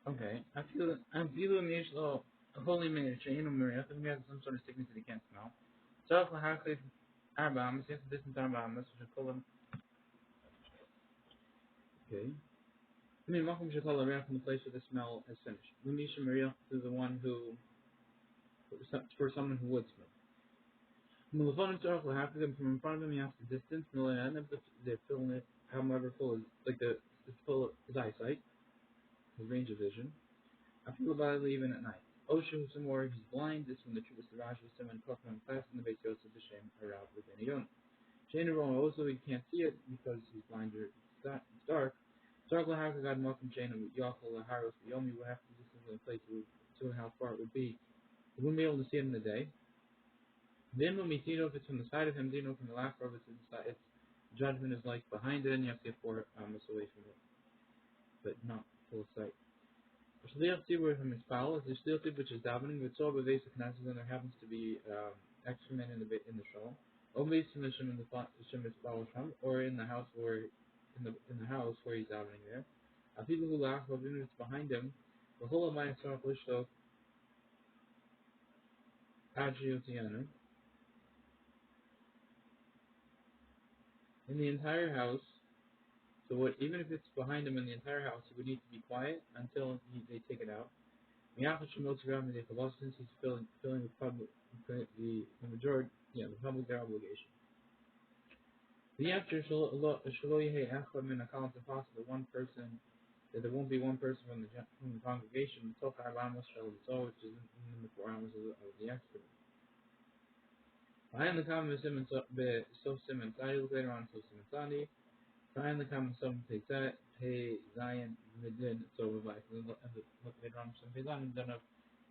Okay. I feel a holy minute chain of Maria. I think we have some sort of sickness that he can't smell. So for half Arbam, since this is Arbam, this should call him. Okay. I mean, Malcolm should call around from the place where the smell has finished. Lumisha Maria is the one who, for someone who would smell. Mulafon Torah will have to come from in front of him. He has to distance. Milan of the filling it, however full is like the it's full of his eyesight, his range of vision. I feel about it even at night. Osho some more he's blind. This one the truth is the Raj was someone talking fast in the base Yosef Hashem around with any yon. Shane also he can't see it because he's blind or it's dark. Dark Lahaka God Malcolm Shane and Yachal Laharos Yomi would have to distance in a place to how far it would be. He wouldn't be able to see it in the day. Then when we see it if it's from the side of him, Dino from the left, or if it's inside, its judgment is like behind it, and you have to get 4 away from it, but not full sight. Shliach Tzibur from his foul is the Shliach Tzibur which is davening with Soba basic Knesset, and there happens to be excrement in the shul. Obvious submission in the Shem is foul sham, or in the house where in the house where he's davening there. People who laugh, but even if it's behind him, the whole of my Yisrael Lishlo Adjiotianu in the entire house. So what? Even if it's behind him in the entire house, he would need to be quiet until they take it out. Since he's filling the public, the majority, the public their obligation. The answer is impossible. One person, that there won't be one person from the congregation. Which is in the 4 hours of the excrement. Behind the common so Simmons, I look later on so Simmons. Behind the common some Pei Zion Midin so Levi. Look later on some Pei Zion done of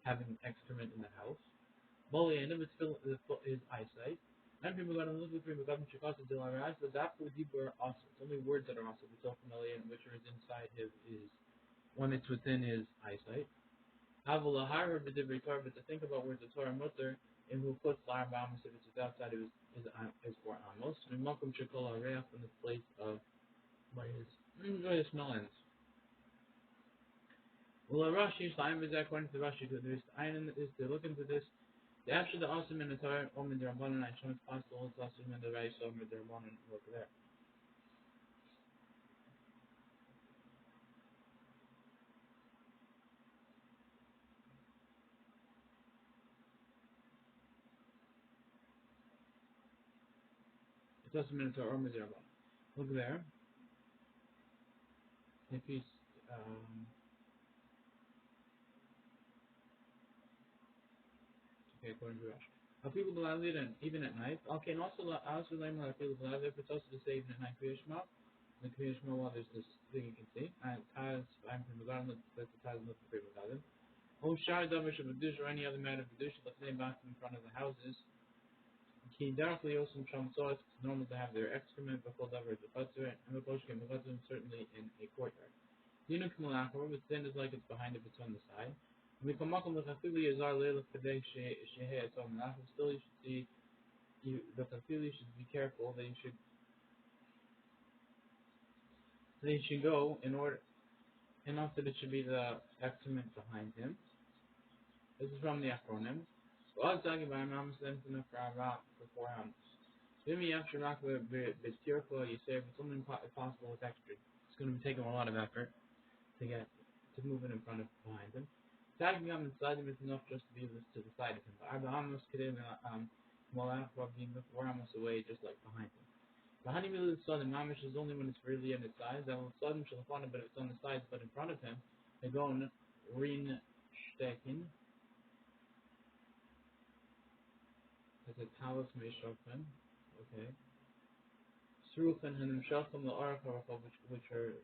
having excrement in the house. Bully and it's still his eyesight. And people got to look at people got to check out the eyes. So that's what deep are also. It's only words that are also we so familiar and which are inside his when it's within his eyesight. Havula higher but to think about where the Torah mutter and who puts lar b'amos if it's outside of his 4 amos. And Malcolm Shekol Areach in the place of where his smell ends. Well, Rashi Shlomo is according to Rashi to there's iron is to look into this. The after the awesome in the Torah, Omen the Rabbanan, I show it's possible it's awesome in the Rais, Omen the Rabbanan, look there. It's awesome in the Torah, Omen the Rabbanan. Look there. If he's okay, according to Rashi. How people do I lead in even at night? Okay, and also I also learn how people do I live, but it's also to say even at night Kriyashma. In the Kriyashma while there's this thing you can see. And Taz I'm from the garden, that's the Taz not the garden. Oh Shai Damish of Adush or any other matter of Adush, let's say back in front of the houses. He definitely also from it's normal to have their excrement before the to putter and the Boshkim certainly in a courtyard. Dinu Kumalakor, but then is like it's behind if it's on the side. And we come up with Hafili is our little Kadeh Shehe it's on the still you should see the Hafili should be careful that you should go in order enough that it should be the excrement behind him. This is from the acronym. Well, I was talking about Imam Muslim for 4 hours. Maybe after rock with tearful, you say if it's only possible with extra, it's going to be taking a lot of effort to move it in front of behind him. Tagging on the side of it is enough just to be to the side of him. But Abraham was kidding being 4 hours away, just like behind him. The honeymoon of the sun mamish is only when it's really in its sides. That will sudden shalafana, but if it's on the sides, but in front of him, they go and rin stecken. As a talus meishofen. Okay. Sruchen and Shacham the Aracharacha, which are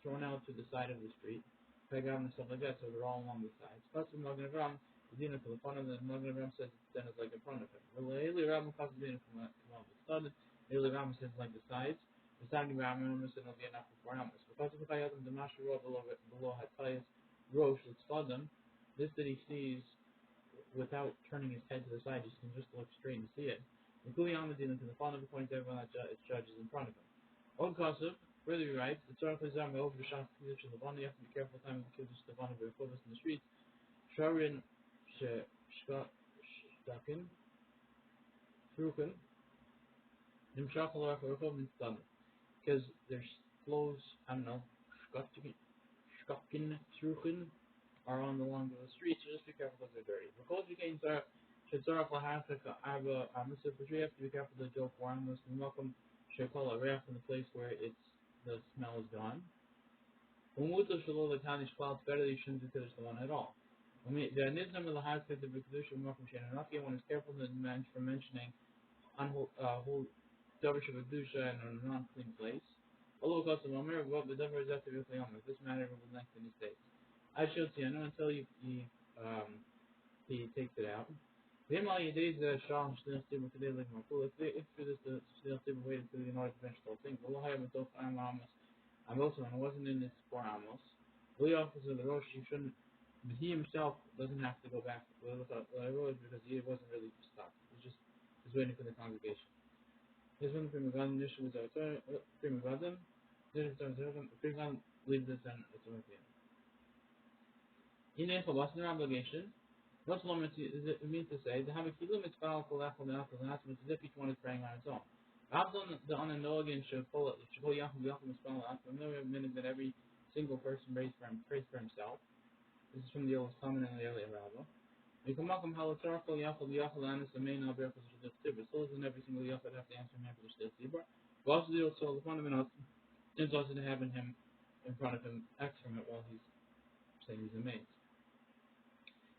thrown out to the side of the street. Pegam and stuff like that, so they're all along the sides. Custom Magen Avram, the Dina for the front of the Magen Avram says then it's like in front of him. Well, Eli Ram Custom Dina from the sudden, Eli Ram says like the sides. The side of Ram and Ram will be enough for 4 hours. Because of the Chayatim, the Mashra below Hatayas, Rosh, let's start them. This that he sees without turning his head to the side, he can just look straight and see it. Including Amadin to the front of the point to everyone that judges in front of him. Od Kasuf, Further, he writes, the Tzarech Lizam over the Shas Kiddush Levana. You have to be careful time with Kiddush Levana Berkovas in the streets. Sharin Shtakin Frukin Nimshach Alach Berkov Nistan. Because there's flows, I don't know, Shkakin Frukin are on the along the streets, so just be careful because they're dirty. Because you can't Shetzarach Lahafika Abba Amasa, but you have to be careful to go for animals and welcome Shekol Aref in the place where the smell is gone. Umuto Shalol Tanish Clouds better you shouldn't do Kiddush the one at all. I mean the Nizam of the Hafik of Kedusha and welcome Shananakia one is careful to for mentioning whole Davish of Kedusha in a non clean place. Although because of Omer, what the Davar is after this matter will lengthen his days. I shall see, I know until he takes it out. Then all you do is Shah Shliach Tibur Kedei Lik Makul. If for this the Shliach Tibur waited to in order to finish the whole thing, V'lo Hayam Atof Am Amos. I'm also when it wasn't in this 4 Amos. The officer of the Rosh, he shouldn't, but he himself doesn't have to go back to the Rosh because he wasn't really stuck. He was waiting for the congregation. This one Prima Gadim Nisha was our Prima Gadim. This is our Prima Gadim leaves this and it's over here. In a Chabas, no obligation. What Shlomo means to say, the Hamakilu Mitzvah Kolachol Me'achol Nasim, it's as if each one is praying on its own. Abdon the Ananogan Shekol Yachol Yachol Mitzvah La'achol, no minute that every single person prays for himself. This is from the Old Testament and the earlier Rabbah. Mikamakam Halatarkol Yachol Yachol Anis the main Alberto Shadif Tibur. So isn't every single Yachol have to answer him for the Shadif Tibur. But also the Old Soul, the fundamental is also to having him in front of him excrement while he's saying he's amazed.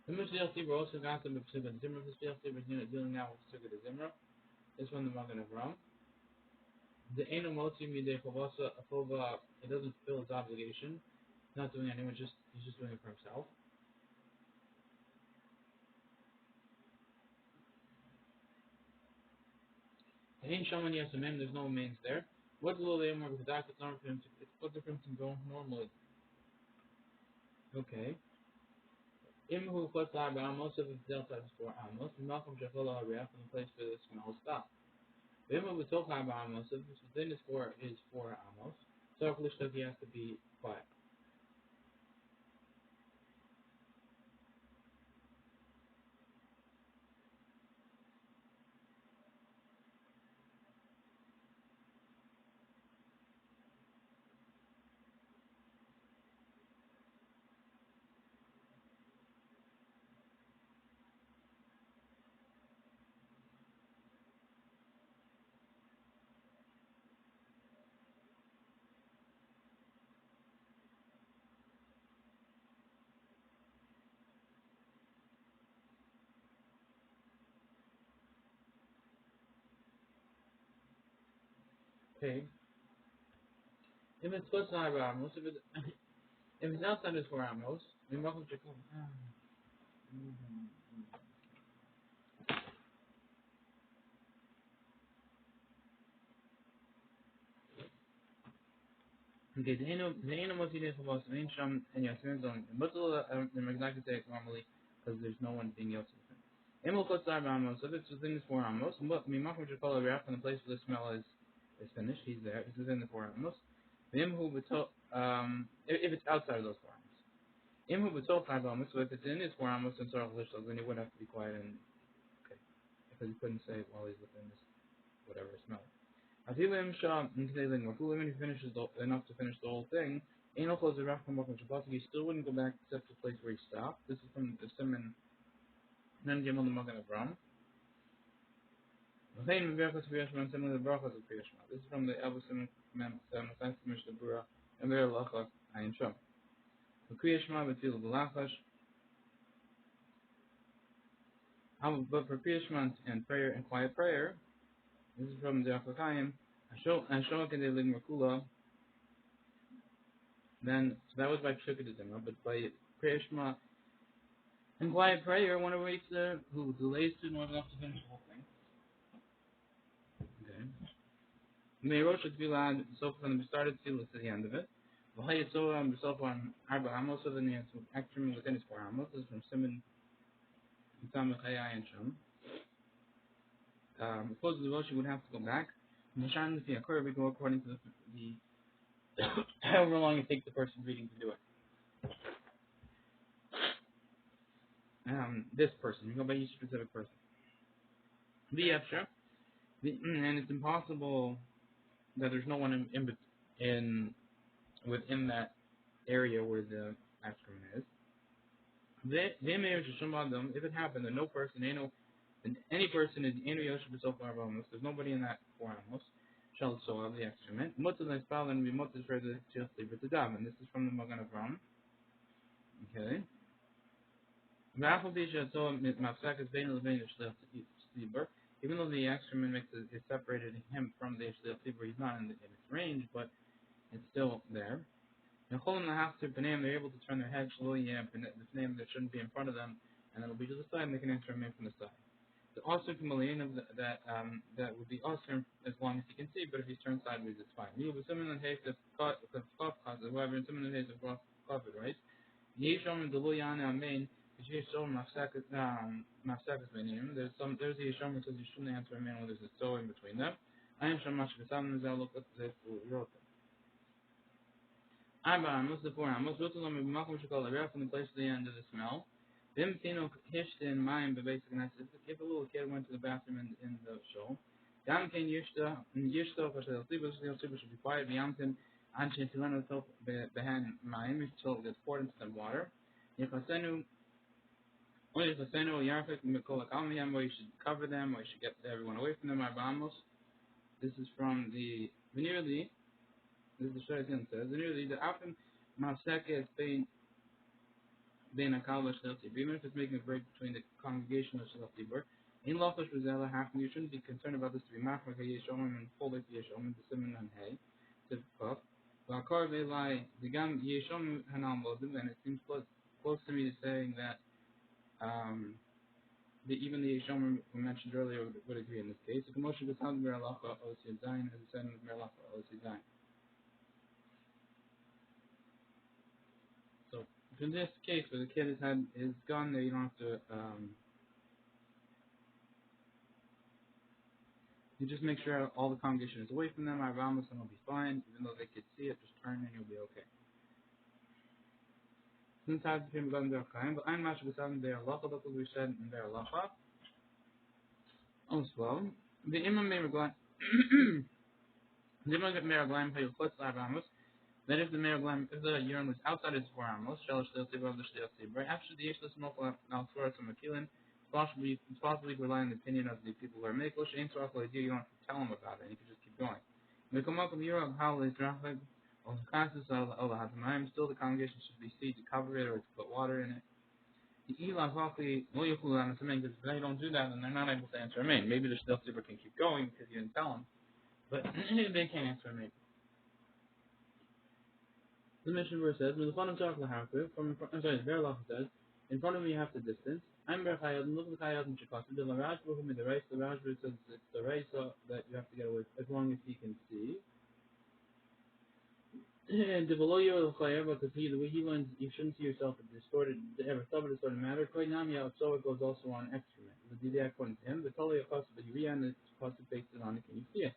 The Mishna Tibur also got them with Sukkah Zimra. The Mishna Tibur is dealing now with Sukkah Zimra. This one the Magen of Ram. The Eno Motzi Midei Chavasa Achova. He doesn't fulfill his obligation. He's not doing anyone. He's just doing it for himself. The Ein Shaman Yasamim. There's no mains there. What's the little Amor with that? It's not for him. It's what's the difference in going normally? Okay. Imhu Chotla Amos of the outside is 4 Amos. Malcolm Shachola Haref in the place for the smell stop. Imhu B'Tocha Amos of within his 4 Amos. So if he has to be quiet. Okay. If it's close to Amos, if it's outside his 4 Amos, then Malcolm Shachola. Okay, the Eno Motzi Dei Chavos, the Ein Sham and Yasamim Zon. But I'm exactly say it normally because there's no one being Yosef. Emel Kotzar Amos, if it's within the 4 Amos, but Malcolm Shachola Reach in the place where the smell is finished, he's there, it's within the 4 Amos. If it's outside of those 4 Amos. Imhu B'Tol 5 Amos, so if it's in his 4 Amos and Sarach Lishal, then he would have to be quiet and, okay, because he couldn't say it while he's within this, whatever smell. Even if he finishes enough to finish the whole thing, he still wouldn't go back except to the place where he stopped. This is from the Simon Nan Gimel the Magen of Ram. This is from the Elvis Simon the Berura and Ver Lacha Ayin Shom. But for Kriyashma and prayer and quiet prayer, this is from the Achakayim. Then so that was by Pshukadizimah, but by Kriyashma and quiet prayer, one waits who delays to in order enough to finish the whole thing. Okay. May Rosh Tefillah so from the start of Tefillah to the end of it. V'hayit so on Arba Amos, so then he has to actually within his 4 Amos. This is from Simon Yitzam Chayai and Shum. Supposedly Rosh would have to go back. And the Shan we go according to the however long it takes the person reading to do it. This person, you go by each specific person. The extra, and it's impossible that there's no one in within that area where the excrement is. If it happened that no person, any person is there's nobody in that four animals, shall so of the excrement. And this is from the Magan of Ram. Okay. Even though the excrement is separated him from the Shliach Tzibur, he's not in its range, but it's still there. And they're able to turn their head slowly, this name that shouldn't be in front of them, and it'll be to the side, and they can enter him from the side. The also that would be also as long as you can see, but if he's turned sideways, it's fine. However, in some case of covered, right? Yeshom the Luyana main is Yeshom Mafsakas Benim. There's the Yeshom because you shouldn't answer a man when there's a so in between them. I am Shamash Kasam Zaluk Rota. Amos, the four Amos, Rutulam Makum Shakala Ref in the place to the end of the smell. Them Tino Hished in mind, but basically, if a little kid went to the bathroom in the show, Yam Ken Yishta, for the Sibus should be quiet, Yamkin, Anche Tilano behind mine, until it gets poured into the water. Yafasenu, Yarfik, Mikola Kalmiam, where you should cover them, or you should get everyone away from them, Arbamos. This is from the Venerally. This is the Shaitan says, the Afim Mafseke is being a Kalva Shelti, even if it's making a break between the congregation of Shelti Bur. In Lochash Rizela, you shouldn't be concerned about this to be Machmaka Yeshomim and full like Yeshomim, the Simon and Hay, to Puff. While Karve Lai, the Gam Yeshomim Hanam Bodim, and it seems close to me to saying that even the Yeshomim we mentioned earlier would agree in this case. The commotion was sounded Meralacha Osi Zain, as it said in Meralacha Osi Zain. So, in this case, where the kid is gone there, you don't have to, you just make sure all the congregation is away from them, Arvamos, and it'll be fine. Even though they could see it, just turn and you'll be okay. Sometimes the people go there, but I'm not sure what's there, Lacha, that's what we said in there, Lacha. Also, the Imam may regard, the Imam may regard, pay your foot, Arvamos. That if the urine was outside its four amos, shall still see above the shliach tzibur. After the yeshless mokla al tzvara to makilin, it's possible you rely on the opinion of the people who are makel. Shein tzvara idea, you don't have to tell them about it, and you can just keep going. Mekomakom yirav hal is drachag of kasus al hatamayim. Still, the congregation should be seen to cover it or to put water in it. The ilah hachli lo yukul on the because if they don't do that, then they're not able to answer a main. Maybe the shliach tzibur can keep going because you didn't tell them, but they can't answer a main. The mission verse says, from Berlacha says, in front of me you have the distance. I'm Berchayad, and look at the Chayad and Shikasa. The Laraj Ruhum in the race, the Raj says it's the race that you have to get away as long as he can see. And the below you because the way he learns, you shouldn't see yourself as distorted, ever thought of distorted matter. Quite Namia, so it goes also on excrement. The Didia according to him, the Tali of Kosa, but you read and it's Kosa based it on it, can you see it?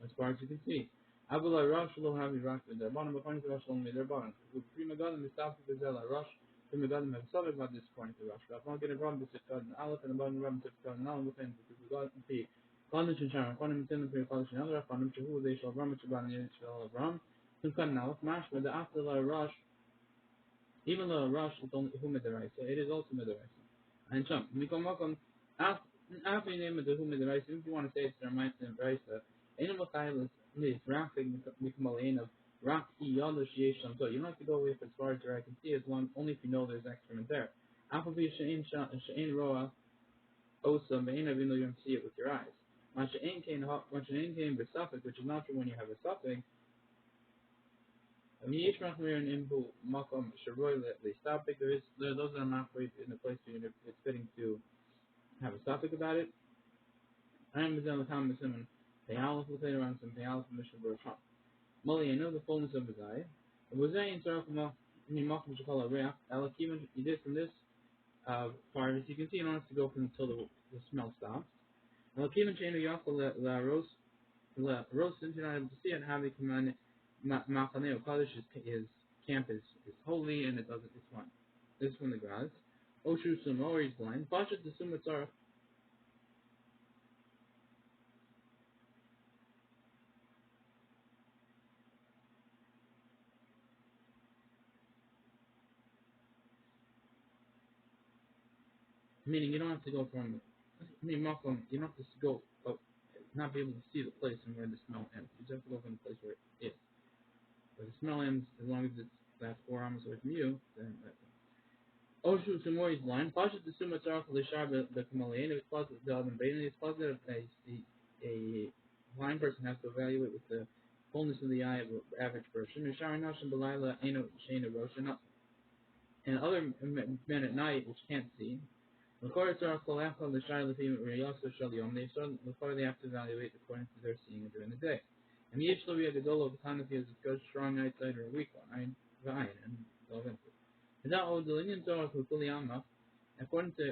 As far as you can see. Abula Rosh will have you rock with their bottom, but according to Rosh will their bottom. With Prima Godim, the South of Zella Rosh, Prima Godim have solid about this according to Rosh. If I don't get it wrong, the Sifkad and Aleph, and the bottom of the Sifkad and Aleph, within the Prima Godim, the Kondich and Sharon, Kondich and Tim, the Kondich and Elra, Kondich who they shall Ram, Chaban, and Shal Ram, Sifkad and Aleph, Mash, with the after Rosh, even though Rosh is only whom the right, so it is also the right. And so, we come up on after you name it the whom the right, if you want to say it's their mind and right, animal silence is rapid become of rock yadashiyasham. So you don't have to go with as far as your eye can see as long only if you know there's excrement there. Alpha Sha'in Roa Osa Maina even though you don't see it with your eyes. Masha'in came besuffic, which is not true when you have a suffix. Those are not in the place where it's fitting to have a suffix about it. I am the Tom Simon. The Aleph will say around some Aleph mission for a trump. Molly, I know the fullness of his eye. It was saying Sarafama Nimakum Shakala Rea, Alakiman, he did from this part, as you can see, you don't have to go from until the smell stops. Alakiman Chain of Yakul La Rose, you're not able to see it, have they commanded Machaneo Kaddish, his camp is holy and it doesn't. It's fine. This is from the gods. Oshu Sumo, or he's blind. Pashat the Sumatzar, meaning you don't have to go from. I mean, Malcolm, you don't have to go, not be able to see the place and where the smell ends. You just have to go from the place where it is. Where the smell ends, as long as it's that 4 arms away from you, then that's it. Oshu Sumo, he's blind. Pashat the Sumatzar, Lishar, the Kamalian, it's positive, the Adam Bain, it's positive, a blind person has to evaluate with the fullness of the eye of an average person. And other men at night which can't see. Before they have to evaluate according to their seeing during the day. And the Yishlo Yagadolo of the time if he has a good strong eyesight or a weak one, and delve into it. According to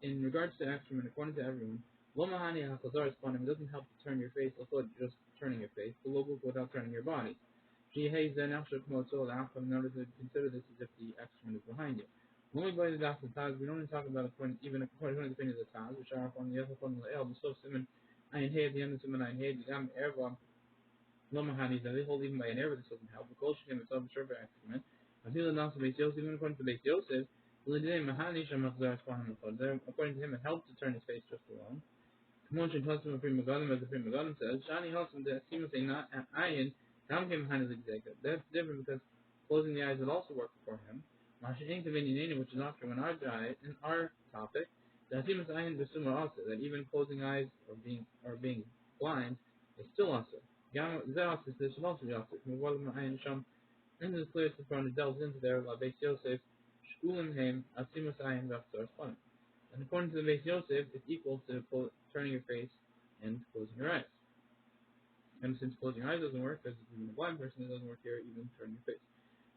in regards to excrement, according to everyone, Lomahani Hakazar Spanim doesn't help to turn your face, also just turning your face, the logo without turning your body. In order to consider this as if the excrement is behind you. When we buy the Das Taz, we don't even talk about even according to the opinion of the Taz, which are on the other one the El, the so Simon Ayin Hay at the end of Simon Ayin Hay, the Gam Erva Lomahani, that they hold even by an error this doesn't help. The Kolshikim itself is sure by excrement. Until the Nasa Beis Yosef, even according to Beis Yosef, according to him, it helps to turn his face just alone. Motion Husband of Prima Gadam, as the Prima Gadam says, Shani Husband, that seems a not an ayin, down came behind his executive. That's different because closing the eyes would also work for him. Masha Inkavinini, which is not true in our topic, that seems ayin Besuma also, that even closing eyes or being blind is still also. Zaos this should also be also. Muwalim ayin sham, into the clear to front, it delves into there, La Beis Yosef, Shkulim Haim, Asimus ayin Vafsar Spanim. And according to the Beis Yosef, it's equal to turning your face and closing your eyes. And since closing your eyes doesn't work, because even a blind person, it doesn't work here, even turning your face.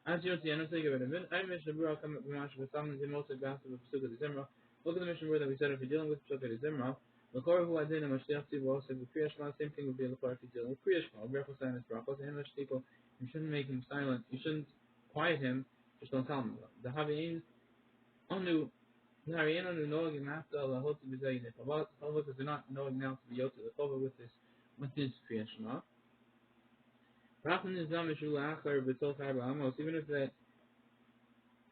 As you see, I don't think of it a minute. I mentioned the berura come from Mash with some of the most advanced of Pesukah de Zimra. Look at the mission word that we said if you're dealing with Pesukah de Zimra. L'kor hu adin and Mashiach Tzivu said with Kriya Shema, same thing would be l'kor if you're dealing with Kriya Shema. Berachos and his brachos, and Mashtiko, you shouldn't make him silent, you shouldn't quiet him, just don't tell him. The Haviyin, Anu, Hariano no knowing after Allah holds to be saying it. About Allah does not knowing now to be yoked to the cover with this Kriya Shema. Rachman is done Mishula Achar B'Tol Chayba Amos, even if that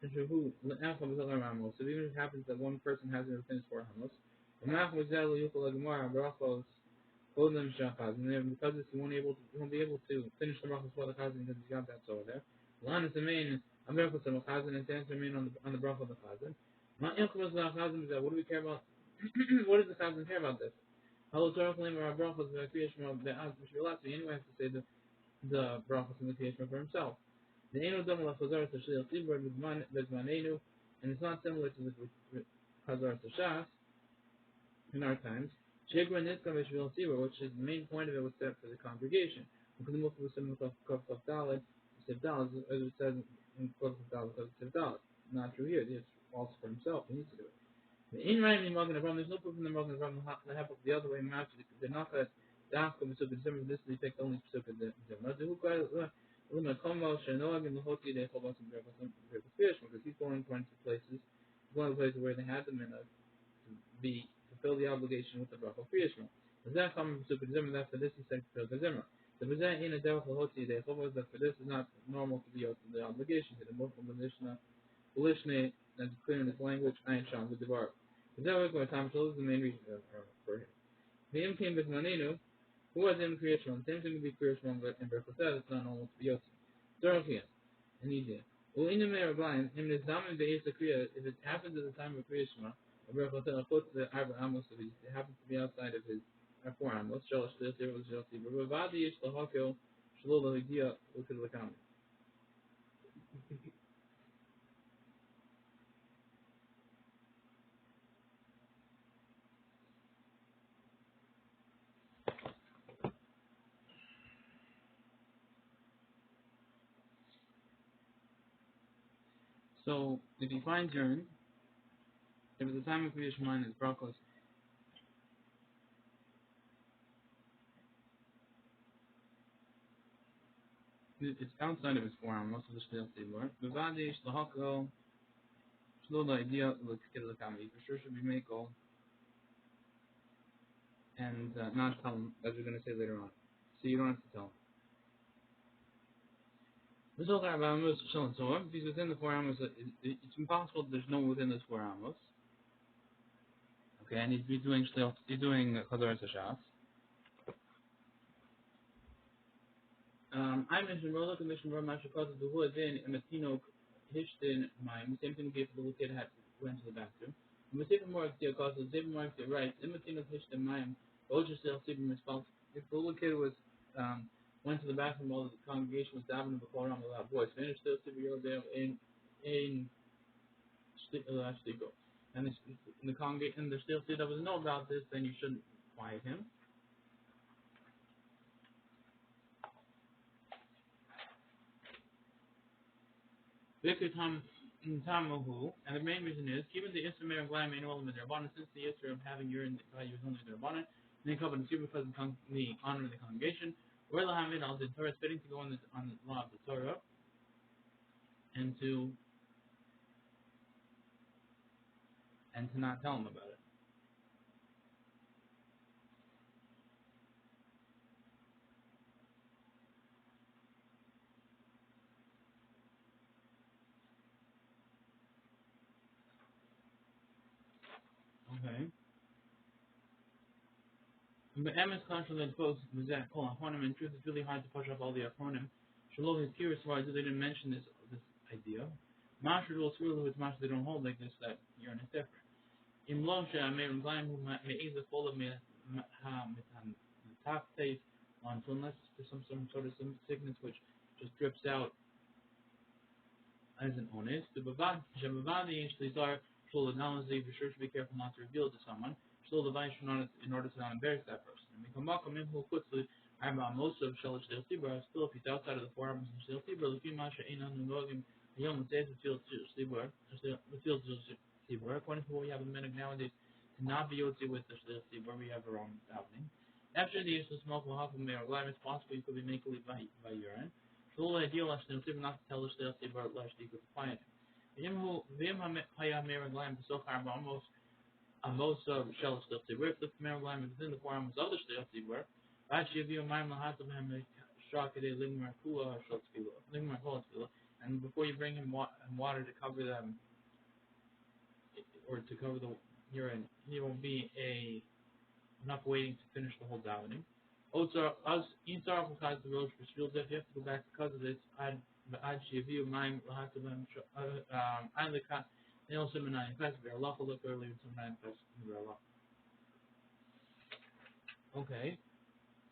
Shuhu Achar B'Tol Chayba Amos, so even if it happens that one person has it within 4 Amos, the Mach was Zel Yukul Gemara Brachos Odem Shachaz, and because he won't be able to finish the Brachos for the Chazan because he's got that over there. Lan is the main America of the Chazan and stands remain on the Brach of the Chazan. What do we care about? What does the Chazan care about this? Hello, Torah claim our brachos the creation of the Ashvilati. Anyone has to say the brachos in the creation for himself. The Eno Dom of Chazar to Shliach Tzibur Bezmanenu, and it's not similar to the Chazar to Shas in our times. Shegra Nitzka Veshvil Tzibur, which is the main point of it was set for the congregation. Because the most of the Kaf Daled, Sivdal, as it says in Kaf Daled, Sivdal. Not true here. It's also for himself. He needs to do it. In writing the Magen Avram, there's no proof in the Magen Avram that happens the other way. Match the Nachat Dafka Pesukah Zimra. This is picked only Pesukah Zimra. The Hukar Luma Komo Shenoag and the Hoti they hold us in Berkos because he's going to places. He's going to places where they had them in to fulfill the obligation with the Bracha Kriyashma. Does that come from Pesukah Zimra? That's for this is Pesukah Zimra. The present in a Derech Hoti they hold us that for this is not normal to be the obligation to the Muslim Mishna. Lishne, that's clear in his language, Ayin Sham, the Devar. Is that what Tom Shul is the main reason for him? The Im came with Manenu, who was in creation, same thing to be creation, but in Berkos it's not normal to be Yosef. Dorokian, an Indian. Well, in the mayor of Lion, in the Zaman Be'ez Kriya, if it happens at the time of Kriyashma, or Berkos puts the Arba Amos, if it happens to be outside of his 4 Amos, Shalosh Shlosh Shlosh, but Vadi Yish Lahokyo, Shalolah Higia, look at the comment. So, if he finds urine, if it's the time of Kriyash Mine is brachos, it's outside of his forearm, most of the Shliach Tzibor. Bevadi Shlahako Shlo the idea looks good look at me. For sure should be Mako and not tell him, as we're gonna say later on. So you don't have to tell him. This whole thing about Amos Shilin so if he's within the 4 amos, it's impossible that there's no one within those 4 amos. Okay, and he's doing Chazar Shas. I mentioned Rola Commission Roma Shakata the Hood then and Matino Hishton mine. The same thing would be if the little kid had went to the bathroom. And with even more the cause of even more the right, Matino Hishton mine, Oja still Sibim response. If the little kid was went to the bathroom while the congregation was davening before Ram a loud voice, finished still Sibim there in Shtigo. And the congregation and the still Sid doesn't know about this, then you shouldn't quiet him. Tamahu, and the main reason is given the Isra of Glam and Olam Rabbanan, since the Isra of having urine by was only the Rabbanan, and they cover the super because the honor of the congregation, where Lahamid al the Torah is fitting to go on the law of the Torah and to not tell him about it. Okay. But Emma's contrary that both was that call Ahonim. In truth, it's really hard to push up all the Ahonim. Shalom is curious why they didn't mention this idea. Mashra will surely with Mashra they don't hold like this that urine is different. In Moshe, I made blind who is full of me top taste on so unless there's some sort of some sickness which just drips out as an honest. The Bavadi actually are Shul Analazi for sure to be careful not to reveal it to someone. Shul the Vice in order to not embarrass that person. And we come back on who quickly I'm most of Shalish Del Tibur, still if he's outside of the 4 amos of Del Tibur, the few Masha ain't on the Logim, the Yom says the field Tibur, the field Tibur, according to what we have in Minig nowadays, to not be Yotzi with the Del Tibur, we have our own davening. After the use of smoke will happen, it's possible you could be making by urine. The whole idea of Del Tibur not to tell the Del Tibur Lash Dik with the quiet. Vim Haya Mer Glam, the Sochar almost a most of Shell Del Tibur, if the Mer Glam is within the 4 amos of the Del Tibur, actually, if you mind Lahatam shock a Lingmar Kula Shotskila, Lingmar Kolskila, and before you bring him water to cover them or to cover the urine, he will be enough waiting to finish the whole davening. Also, as insar besides the road for shields, if you have to go back because of this, I'd actually if you mind Lahatam I the cat they also nine fest there. Allah will look earlier to 9 fest in the Allah. Okay.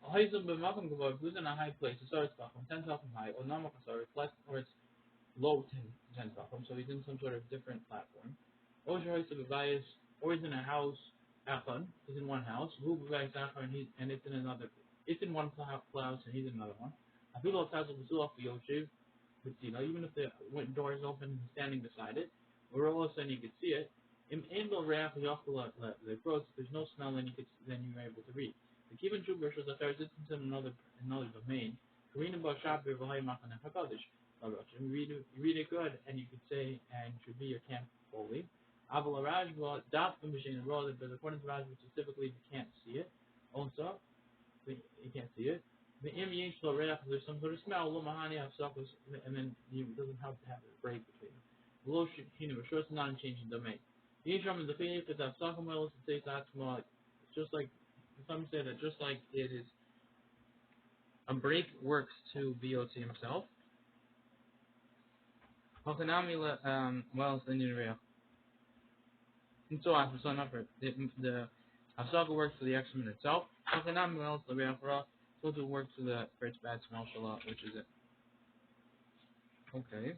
Haizum b'makom gavor, who's in a high place, a sorry tefachim, 10 tefachim high, or namak sorry, less or it's low 10 tefachim, so he's in some sort of different platform. Or or he's in a house, achon, he's in one house, who b'vayis achon, and it's in another, it's in one house and he's in another one. Afilo tazel b'zulach b'yoshiv, even if the door is open and he's standing beside it, or all of a sudden you could see it, there's no smell, then you're able to read. The Kivan Shuber shows that there is instance in another domain. Karina Bashabir Vahai Machane Hakadish. You read it good, and you could say, and should be your camp holy. Aval Rajwa, Daf Machine and Roll, but according to Rajwa specifically, you can't see it. Also, you can't see it. The Im there's some sort of smell, Lumahani Hafsakos, and then it doesn't have to have a break between them. Below Shinu, sure it's not in changing domain. The Ishram is the faith that Hafsakom Wells says that's more like, it's just like, some say that just like it is a break works to BOT himself. Wells then you and so after son upper the Hafsaka works to the excrement itself. Hakanami Wells the Reafra, so to work to the first bad small shalat, which is it. Okay.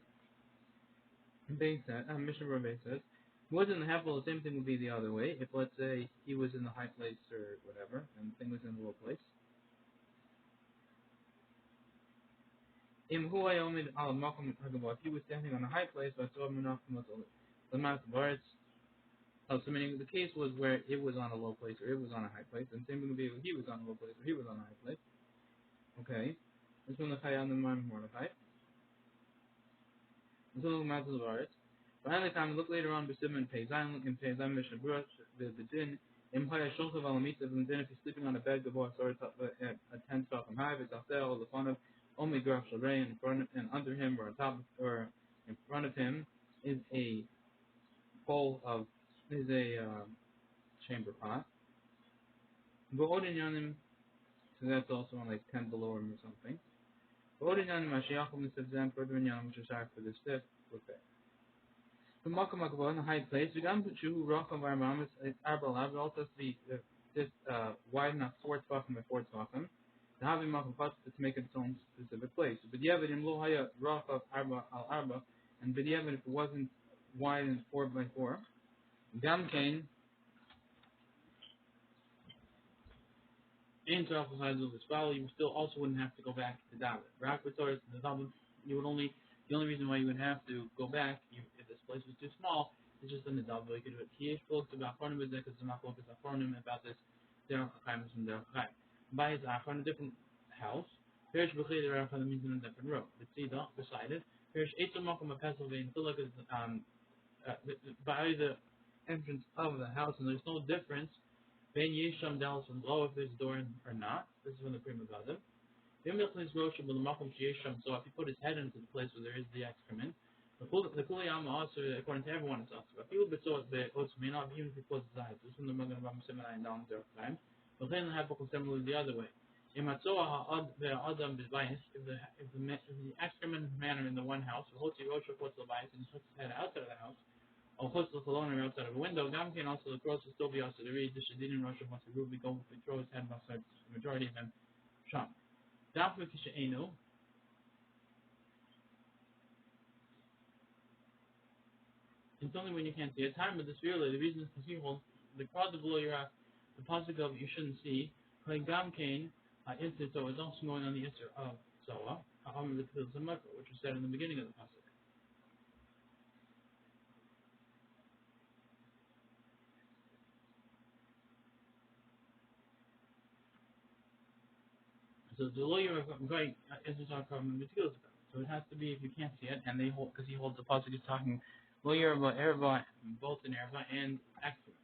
Mishnah Rabbe says, wasn't the half the same thing would be the other way. If let's say he was in the high place or whatever, and the thing was in the low place. If he was standing on a high place, the mouth words. Oh, so meaning the case was where it was on a low place or it was on a high place, and same thing would be if he was on a low place or he was on a high place. Okay. This one the Chayam the Mam Mordechai. This one the Mazel Varis. Finally, time look later on. Besim and Peizain and Peizain Mishnah Bruch the din. Empire Shulcha Valamita and then if he's sleeping on a bed, the boy sorry a 10 stock and high. It's out there all the fun of only Graf Shalray in front and under him or on top or in front of him is a bowl of is a chamber pot. But Odin so that's also on like 10 below him or something. Odin Yanim Mashiachim is exam further Yanim which is for this step with that. The Makamakaba in the high place, we got Chu Rakam Varmamis Arbalab also has to be this wide enough 4 talking by 4 talking. The Havi Makapat to make its own specific place. But Yevid in Lohaya Rakav Arba al Arba and Bidyevid if it wasn't wide and 4 by 4. Gamkain into Alpha this follow, you still also wouldn't have to go back to David. Rakvator the David, you would only the only reason why you would have to go back if this place was too small is just in the David. You could do it. He spoke about Farnim because the Makhlok is Farnim about this Derech Chaim from Derech Chaim. By his Achon, a different house. Perish B'chei Derech Chaim means in a different row. The Tzida beside it. Perish Eitzim Makom a Pennsylvania. Feel like by the entrance of the house, and there's no difference. Ben Yisham Dallas and below if there's a door or not. This is from the Prima Gadim. So if you put his head into the place where there is the excrement, the Kuliyama also, according to everyone, it's also. People but so the may not even if he closes his eyes. This is from the Magan Ram Seminary down there time. But then have similarly the other way. If the excrement manner in the one house, and he puts his head outside of the house, or puts the cologne outside of a window, Gamkin also the cross will still be also to read the Shadin Rosh of Masarubi go if he throws his head outside the majority of them sham. It's only when you can't see a time of this really the reason is because he holds the crowd below your ass, the positive of you shouldn't see, like Gamkin instant so it's also going on the answer of Zoa, which was said in the beginning of the pasuk. So the lawyer going is talking materials about. So it has to be if you can't see it, and they hold because he holds the pasuk is talking lawyer about erva, both in erva and excellent.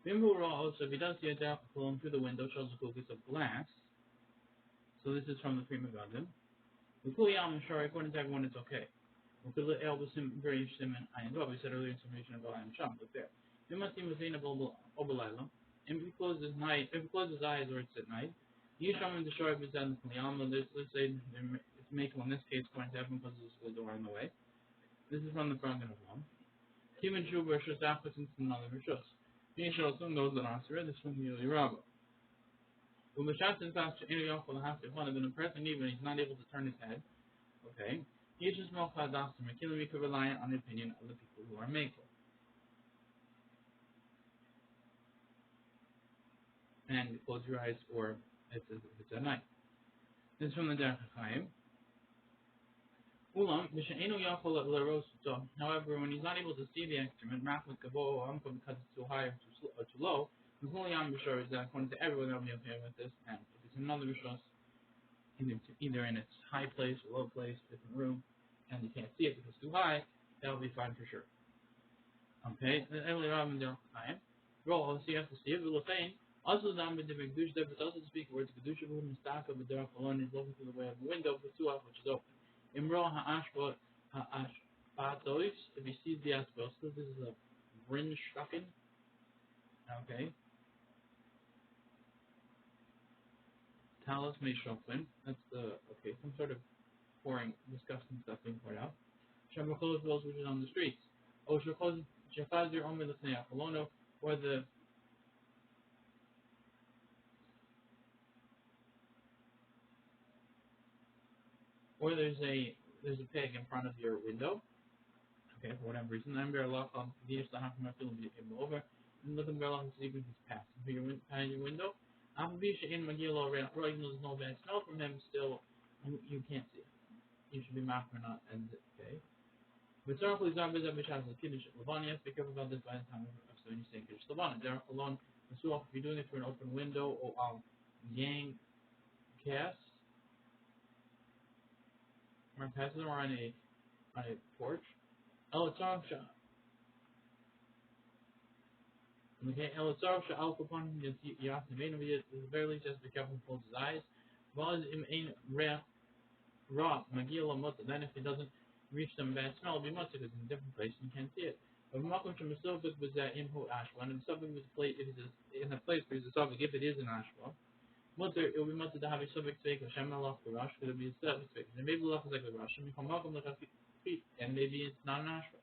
Berura also if he does see a dark cologne through the window shows a focus of glass. So this is from the Prima Gadim. The Kuliyam Shari according to everyone it's okay. Because the elbow very interesting and we said earlier information about Ayam Sham, look there. You must see Mazina Obalayla. And if he closes his eyes or it's at night, you show him the shore of his end from Yama. Let's say it's making in this case according to everyone because there's a door in the way. This is from the front of one. Human Shu versus Africans and another Rishus. He also knows that answer this from the Rabba. When the shot is fast to any off will have to fun of an person even he's not able to turn his head. Okay. He just more Fadasim, we could rely on the opinion of the people who are makel. And close your eyes or if it's at night. This is from the Derech Chaim. Ulam, however, when he's not able to see the excrement, because it's too high or too low, the Hulayam Bishar is that according to everyone they'll be okay with this, and if it's another Rishos, either in its high place or low place, different room, and you can't see it because it's too high, that'll be fine for sure. Okay, the early Rabban Derech Chaim. Roll, so you have to see it, but saying, also down with the Gdush, but also speak words, Gdush of Mistaka, but Derech alone is looking through the way of the window, which is open. Imro ha'ashbot ha'ashbatois, if he sees the asbestos, this is a brinshtaken. Okay. Talis meishofin, that's some sort of pouring, disgusting stuff being poured out. Shabakos bills, which is on the streets. O shakos shafazir omer l'fnei apolono, or there's a pig in front of your window. Okay, for whatever reason, I'm very locked on the use to have my film be over, and look at Berlin to see if he's passed through your window. After in Magilo right, even though there's no bad smell from him, still you can't see it. You should be marked or not, and okay. But certainly Zambia has a Kiddush Lavan, you have to be careful about this by the time of when you say Kiddush Lavan. They're alone, so if you're doing it through an open window or gang cast, or passes them on a porch. Elatzar okay, Elatzar sha'al kupon yas neveinu at the very least, just be careful to close his eyes. Vaz im ein reach raw magila mutta. Then if he doesn't reach them bad smell, it'll be mutta because it's in a different place and you can't see it. But Malcolm from a subject was that imho ashwa, and the subject was plate if it's in a place where it's a subject, if it is an ashwa. Mutter, it will be mutter to have a subject fake or Shem Allah for Rush, because it will be a subject fake. And maybe Allah is like a Rush, and we come welcome like a feet, and maybe it's not an ashwa.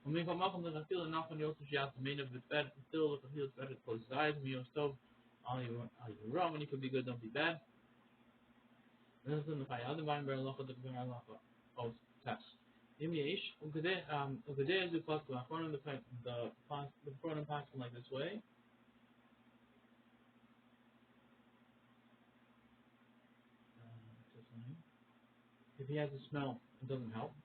When we come welcome like a feel, and not when you also see out the main of the bed, still look a feel, it's better to close his eyes, and you stove, all you wrong, when you could be good, don't be bad. And this is in the Fire, other one, bear Allah, the bear Allah, oh, test. Imiyesh, Ukade is the plus, the front of the front and passing like this way. If he has a smell, it doesn't help.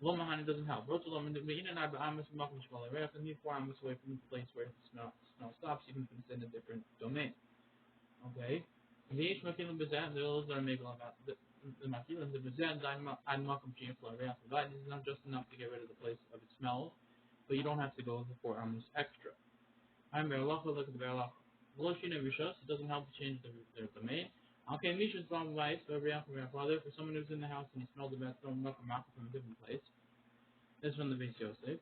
Lomahan doesn't help. Rotolom and the Meina and Amas Makum Shmala Ref and 4 Amos away from the place where the smell stops, even if it's in a different domain. Okay? The Ish Makilan Bazan, those are maybe about the Makilan, the Bazan, and Makum Chief Floref. This is not just enough to get rid of the place of its smells, but you don't have to go for 4 Amos extra. I'm Berlacha, look at the Berlacha. Veloshina Rishos, it doesn't help to change their domain. Okay, Misha's wrong advice for every father, for someone who's in the house and he smelled the bad from a different place. This from the Beis Yosef.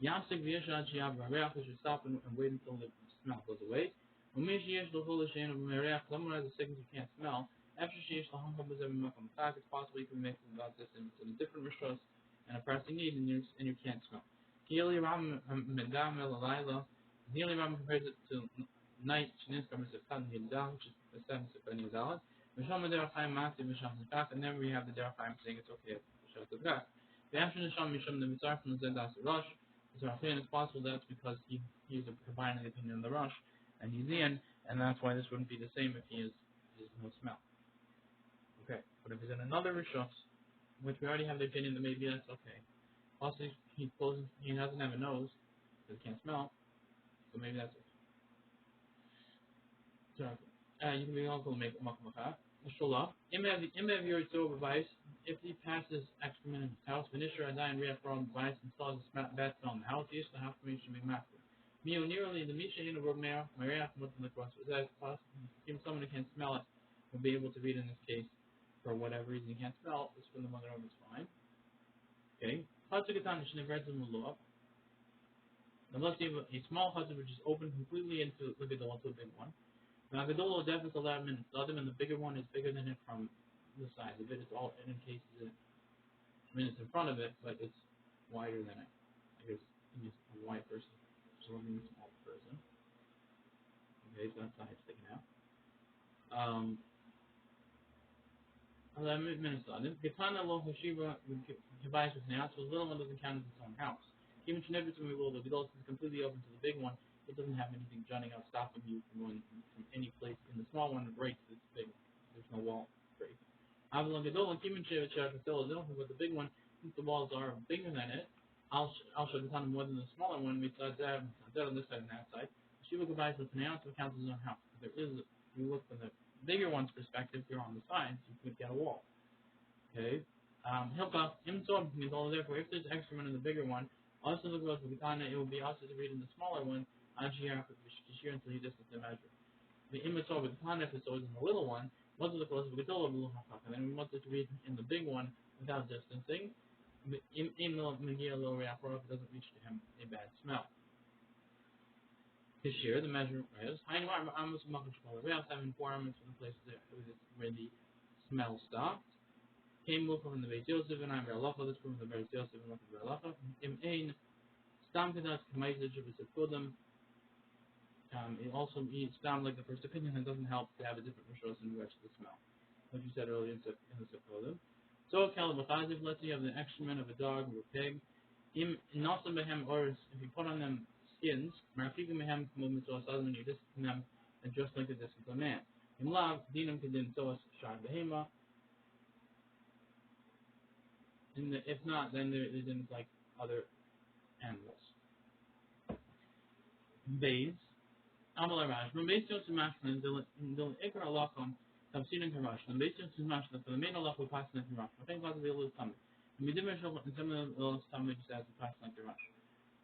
Yamsik v'yeshad shi'ab v'areach, you should stop and wait until the smell goes away. Umish yesh l'chol l'shein of v'areach, someone has a sickness you can't smell. After she'esh l'hankam b'zevim makam tak, it's possible you can make about this in a different rishos and a pressing need and you can't smell. Kiyeli ram medam el alayla, Kiyeli ram compares it to night, sheniz kam eseftan yildal, which is the 7th of Nizal. Misham derachayim mati misham zikak, and then we have the derachayim saying it's okay to shut the back. The action is Sham Misham the Mitzar from the Zedas Rush. It's possible that's because he's combining the opinion of the Rush and he's in, and that's why this wouldn't be the same if he has no smell. Okay, but if he's in another Rishos, which we already have the opinion that maybe that's okay. Also, he doesn't have a nose, so he can't smell, so maybe that's okay. So, you can be also make a makamaka. Shlomo, Imev Yoritzov advice, if he passes excrement in his house, Venisher Adain Reaphron advice and saw the bad smell in the house, yes, the house should be master. Mio nearly the Misha in the word Maria, what's in the cross, was that possible? Even someone who can't smell it will be able to read in this case for whatever reason he can't smell, this from the mother of is fine. Okay. Hatzukatan Shnevretzim will up. Unless you have a small Hatzuk which is open completely into the Gadol to a big one. Now, Gadol definitely 11 minutes. The other one, the bigger one, is bigger than it from the side. The bit is all in case it's in front of it, but it's wider than it. I guess it's a wide person, so it means a small person. Okay, so that side's sticking out. 11 minutes on it. Gitana lo Hashiva device with now, so the little one doesn't count as its own house. Even Shnevitz when we will, the Gadol is completely open to the big one. It doesn't have anything jutting out, stopping you from going from any place in the small one right to this big one. There's no wall break. Avalon Gadol and Kimin Shevachar Katil is different, but the big one, since the walls are bigger than it, I'll show the time more than the smaller one. We saw that on this side and that side. Shiva Gavai says now to count as his own house. There is, if you look from the bigger one's perspective, you're on the sides, you could get a wall. Okay? Hilka, Imsor means all therefore if there's excrement in the bigger one, also the growth of the Gitana, it will be also to read in the smaller one. Until he distance the measure. The image of the Gitana, if it's always in the little one, most of the close of the Gitolo will have and then we want it to read in the big one without distancing. In the Megia low reaphor, if it doesn't reach to him a bad smell. This year, the measure is Heinwar Amos Makum Shmala Reach, having 4 arms in the place where the smell stopped. Came from the Beis Yosef and I'm Berlacha, this from the Beis Yosef and Berlacha. Im Ein Stamkedas Kamaizaj of his Kodam. It also sounds like the first opinion, it doesn't help to have a different rishos in regards to the smell. Like you said earlier in the Sephodim. So, Kalabachazif, let's say you have the excrement of a dog or a pig. In Nasam Behem Oris, if you put on them skins, Marafikum Behem movements or Sazman, you discipline them and just like a discipline man. In Lav, Dinam Kedin Soas Shar Behema. If not, then there isn't like other animals. Bays. Amal Raj, from Beis Yosef Mashman, Dil Ikar Alacham, Tafsir and Kamash. The basic is Mash, the main Allah will pass in Kamash. I think God will be a little tummy. And we did mention in some of the little tummy just as a pass in Kamash.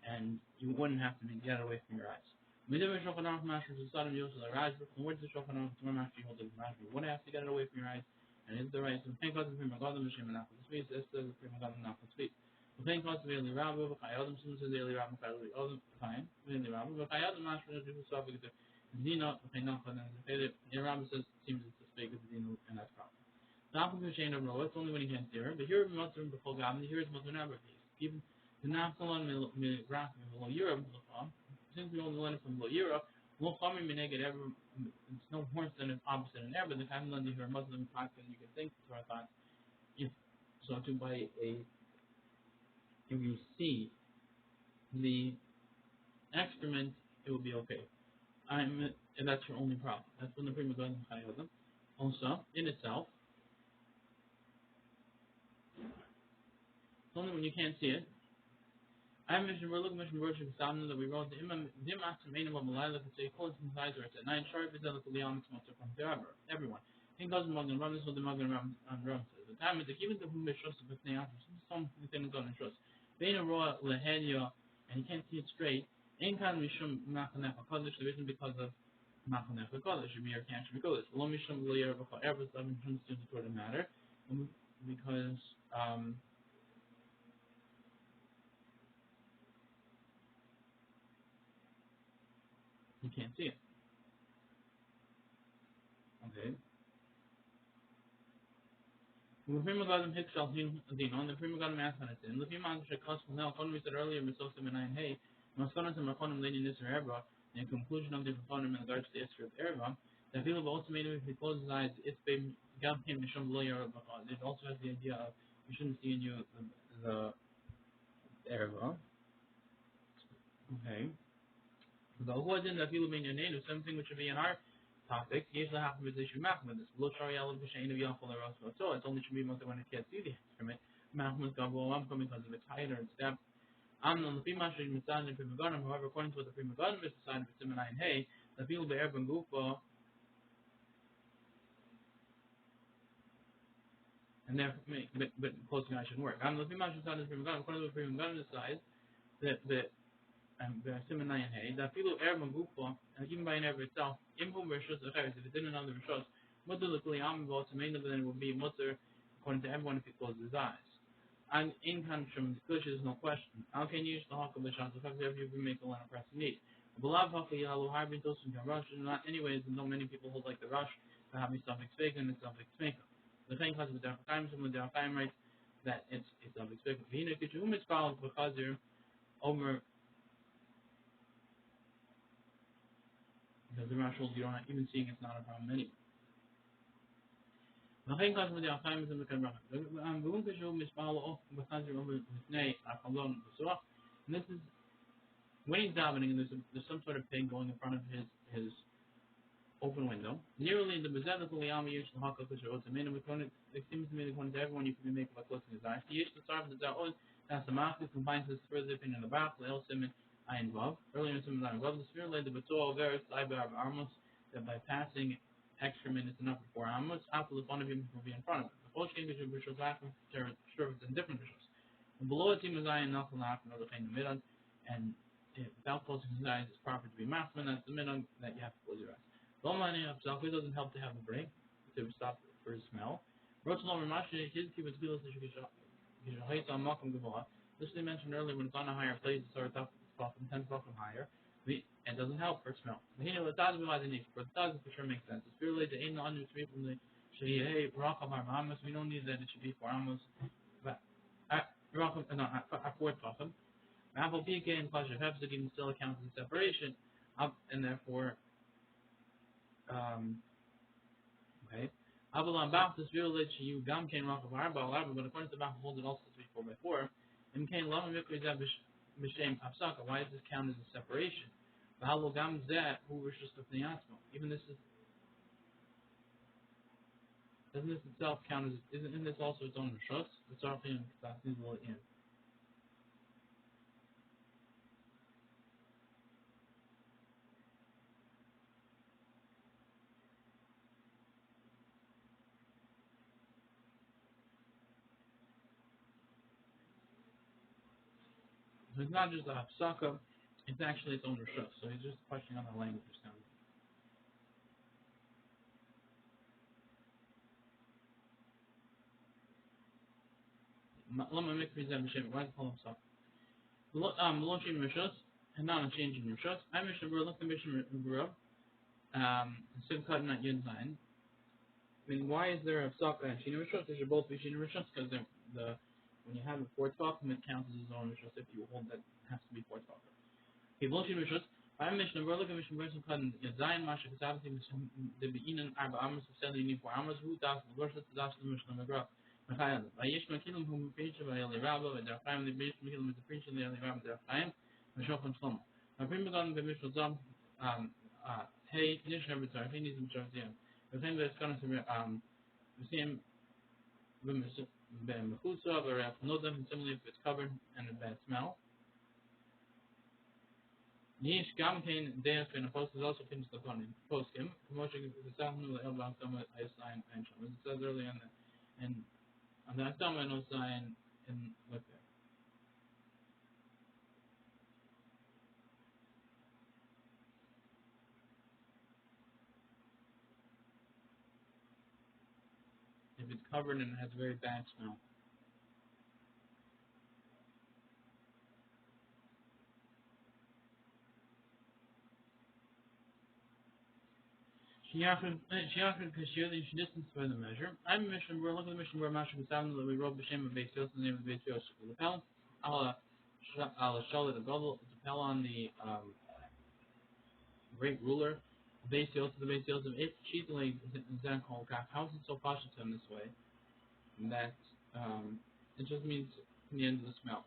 And you wouldn't have to get away from your eyes. We did mention Kamash, Master, the Sodom, Yosef, the Raj, from where the Shokanah, to Master, you hold the Mash. You wouldn't have to get it away from your eyes. And it's the right. So thank God to Prima God, the Mishim, and Apple Space, it's the Prima God, and Apple Space. So thank God to Daily Rabbi, but I Adam, since the Daily Rabbi, Adam, fine, Daily Rabbi, but I Adam, Master, the people stop with the Zina, okay, not for them. The Rabbi says, seems it's a fake of the Zina, and that's proper. The Apple is chain of Roa, it's only when you can't see her, but here is Mother before God, and here is Mother Never Peace. Even the Napsalon, the Graph of below Europe, since we only learn it from below Europe, we'll come in negative ever, it's no worse than an opposite in there, but the kind of learning here, Muslim practice, you can think, so I thought, if so to by a, if you see the excrement, it will be okay. And that's your only problem. That's when the prima goes in Chayyim. Also, in itself, it's only when you can't see it. I mentioned we're looking at worship that we wrote the Imam Dimas Main of Malala to say close in size or it's at 9 sharp is the Leon from everyone. He goes among the Ramis with the Mother and Ram. The time is the given to whom they trust with the answers. Some things on trust. Being a raw Lehedia and you can't see it straight. Ain't kind of Mishum Machanefa Kodesh, the reason because of Machanefa Kodesh, should be or can't be Kodesh. Lo Mishum Layer before ever 7 turns to the matter. Because you can't see it. Okay. The prima godam hikshal dinon, the prima godam asked in. The prima shekas now, when we said earlier, Misosim and Nine Hay, Maskonas and Makonim lady Nisr Erba, in conclusion of the Makonim in regards to the history of Erba, that people have also made if he closes his eyes, it's been Gam him Mishum Lawyer of Makon. It also has the idea of you shouldn't see in you the Erba. Okay. The who in the people being your name is something which would be in our topic. Usually happen with issue mathematics. Look, sorry, I'll be saying of Yahweh or Roswell. So it's only should be most when it can't see the instrument. Mathematics go well, I'm coming because of its height or its depth. I'm on the prima shade mitzvah and prima godam. However, according to what the prima godam is decided for Simon and Hey, the people be Erban Gufa, and therefore, but closing eye shouldn't work. I'm the prima shade decided prima godam. According to the prima godam decides that Simon and Hey, that people Erban Gufa, and even by never itself, Impum Rishos, if it didn't know the Rishos, Mutter luckily I'm about to make then it will be Mutter according to everyone if he closes his eyes. And in country, there's no question. How can you use the Hawk of the Shans? If you make a line of pressing need. Beloved Hawk of Yellow Hybrid Tosun can rush, and not anyways, no many people hold like the rush to have me suffix fake and it's suffix maker. The thing causes with their time, some of their time writes that it's suffix fake. You know, if you is followed because you're over because the rush holds you don't even seeing it's not a problem anyway. לכן כאן שמדי החיים זה מקרבה. והוא כשהוא מספר לו because you're over לפני החלון בסוח. And this is when he's davening and there's some sort of pig going in front of his open window. Nearly the Bezed of Liyama used to hawk up his road to make him it seems to me that according to everyone you can be making by closing his eyes. He used to start with the Za'od, that's the Machis, combines this further opinion in the back, Leil Simon, Ayin Vav. Earlier in Simon Ayin Vav, the sphere led the Betul Veris, Ibar Armos, that by passing extra minutes enough before Amos, Apple is one of him will be in front of him. The Fosh English of Bishop's Action, serves in different bishops. And below it, Simon Ayin, Nachal Nach, and other thing in the middle, and without closing his eyes, it's proper to be Machman, that's the middle that you have to close your eyes. The Almighty himself, it doesn't help to have a break, to stop for his smell. This they mentioned earlier when it's on a higher place, it starts up, it's 10 from higher. It doesn't help for smell. But the does for sure makes sense. It's purely the ain't on three from the Shehei Rakam Amos. We don't need that it should be for Amos. But Rakam fourth Rakam. Apple PK and Klash of Hepzibah still accounts as separation. And therefore okay. Avalon Baptist village you gum can rock of our ball, but according to the Bible holds it also 3 4x4. And can love Mishem Apsaka. Why does this count as a separation? The Halo Gam Zat who wishes to the Atma. Even this is doesn't this itself count as isn't this also its own Rishos? It's our thing that is will in. It's not just a hafsaka, it's actually its own rishus. So he's just questioning on the language sound. Lama mikri zem b'shem. Why does it call himself? Lo shem rishus, and not a change in rishus. I'm mishna berura. Look at mishna berura. Instead of cutting at yud zayin. I mean, why is there a hafsaka and shina rishus? They should both be shina rishus because when you have it for talking, it counts as its own rishus. If you hold that, it has to be for talking. Kiboshin Rishus, I'm Mishnah Berlin, Mishnah Berlin, Yazayin, Masha, Kasavati, the Beinin, Arba Amos, Sally, Unifor Amos, who does the worship, the Dash, the Mishnah McGraw. Michael, by Yishma Kilum, whom preach by Eli Rabba, and their time, the base Mikil, with the preacher, the Eli Rabba, their time, and Shofan Shlomo. Now, Primagon, the Mishnah Zam, hey, Nishna, but I think he's in charge, yeah. The thing that's going to be, the same, Mechusa, or Nodam, similarly if it's covered and a bad smell. Nish Gamkin Death in a post is also finished upon in poskim. Promotion the Sahnu the Elba Summer I sign and it says earlier on the Summer no sign in with there. If it's covered and it has very bad smell. Shiachim Kashir, the distance for the measure. I'm a mission, we're looking at the mission where Masha Kasavna that we wrote B'Shem of Beis Yosef, the name of the Beis Yosef. The Pel, I'll show the Gadol, the Pel on the great ruler, Beis Yosef, the Beis Yosef. It's cheatly Zankol Kaf. How is it so partial to him this way? That it just means the end of the smell.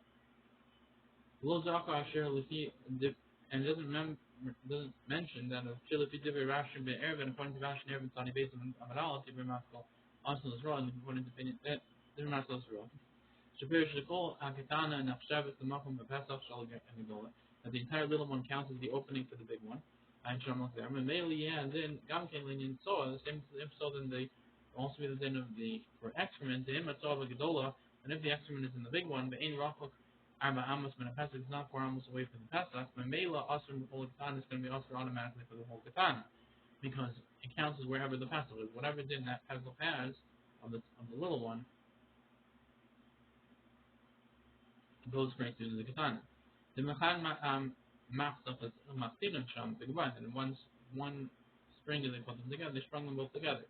And it doesn't mention that if Chilafi Divi Rashi be Erevin according to Rashi Erevin Tani based on Amaral, Tibri Maskal, also is wrong, according to that Tibri Maskal is wrong. Shapir Shikol, Akitana, and Afshavis, the Makum, the Pesach, Shalaga, and the Gola. That the entire little one counts as the opening for the big one. And Shamok there. And mainly, yeah, and then Gamkin Linian Soa, the same if so, then they also be the din of the for excrement, the Imatsova Gedola, and if the excrement is in the big one, the Ain Rachok Arba Amos when a Pesach is not 4 Amos away from the Pesach, but Mela Asr before the Katana is going to be Asr automatically for the whole Katana. Because it counts as wherever the Pesach is. Whatever din that Pesach has of the little one goes straight through the Katana. The Mechan Machsach is Machtilan Sham, the Gban, and one spring they put them together, they sprung them both together.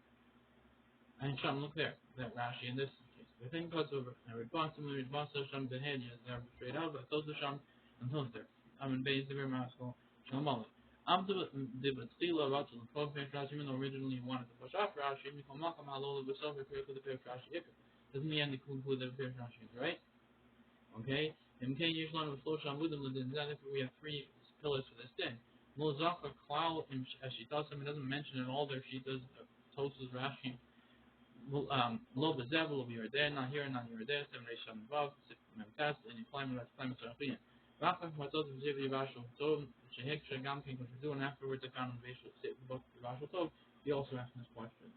And Sham, look there, that Rashi in this case. The thing goes over, and responsibility, Sham, the head, is there straight out, but those are Sham, and those there. I'm in base, the very maskal, Shalom. I'm the Stila Rashi, the Prophet Rashi, even though originally he wanted to push off Rashi, Mikol Makam Halola, the Sofa, the Pir Rashi, doesn't mean the conclude that the Pir Rashi is, right? Okay? And we have 3 pillars for this thing. Mozaka Klau and Shitasim, it doesn't mention in all their Shitas, Tosus, Rashi, Lo Bezev will be there, not here, 7 Resham above, 6 Memtas, and you climb that's climate Sarafin. Rachak Matot of Zivi Vashal Tov, Shehek Shagam can contribute, and afterwards I found in the book of Vashal Tov, he also asked this question.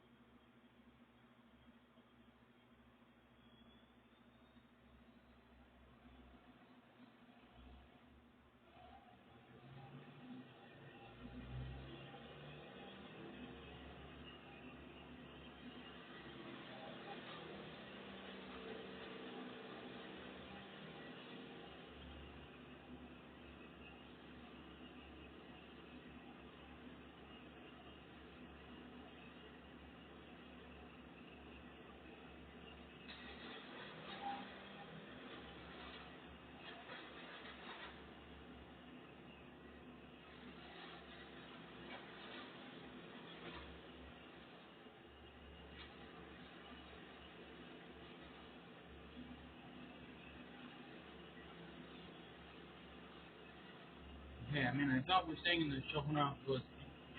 Yeah, I mean, I thought we were saying in the Shulchan Aruch was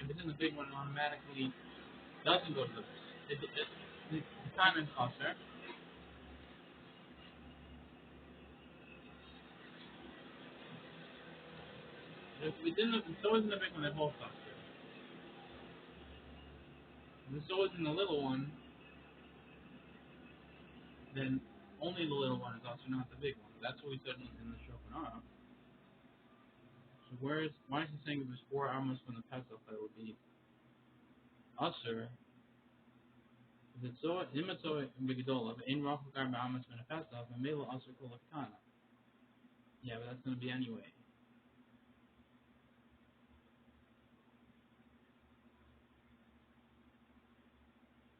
if it's in the big one, it automatically doesn't go to the time and cost there. If we didn't, if the soul is in the big one, it whole cost there. If the soul is in the little one, then only the little one is also not the big one. That's what we said in the Shulchan Aruch. So why is he saying if there's 4 amos from the Pesach that would be usher? If it's so immature bigdola, but in rachel gar amos from the Pesach, and mela usher kol. Yeah, but that's going to be anyway.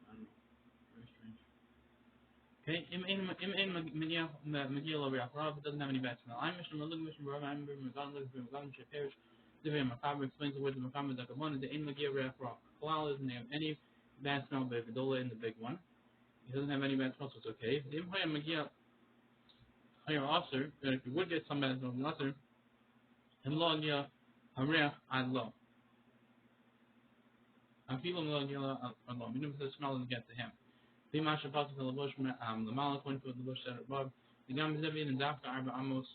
I don't know. Very strange. Okay, in Megillah Rav doesn't have any bad smell. I'm Mishna Malug Mishna Rav. I'm Megan Lug Megan Sheperish. Divya Macabre explains the words of Macabre that one the in Megillah Rav. Halal doesn't have any bad smell, but Vidola in the big one. He doesn't have any bad smell, so it's okay. The Imhaya Megillah Higher Officer, but if you would get some bad smell from the officer, Himlogya Hareh Adlo. Afilo Megillah Adlo. Meaning the smell doesn't get to him. The Masha Pasuk of the bush, the Malach went to the bush set above. The Gam Zebin and Dafka Arba Amos,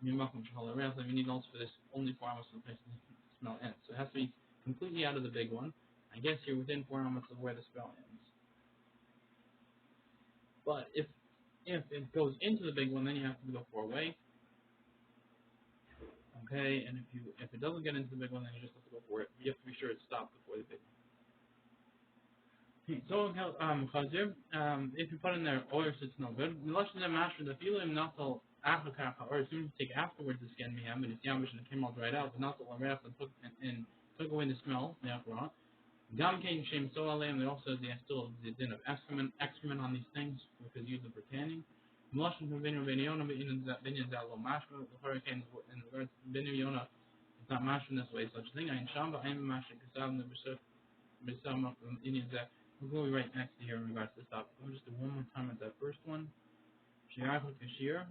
Mimakum Shahal Arel. We need also for this only 4 amos to the place the smell ends. So it has to be completely out of the big one. I guess you're within 4 amos of where the spell ends. But if it goes into the big one, then you have to go 4 away. Okay, and if it doesn't get into the big one, then you just have to go for it. You have to be sure it stopped before the big one. So Chazir, if you put in there oil, it's no good. Unless the master the feeling not till after or as soon as you take afterwards the skin miham, and it's yamish and it came all dried out, but not till aref and took away the smell. Therefore, Gam came shem so alayim. They also they still the din of excrement on these things because used for tanning. Unless the vineyard viniona vineyard that low mashma the hurricanes in regards to vineyard yona, it's not mashma this way such a thing. I in shamba I am mashma kasab the b'sam from Indians that. We're going right next to here in regards to this topic. Let me just do one more time at that first one. Shiach Kashir.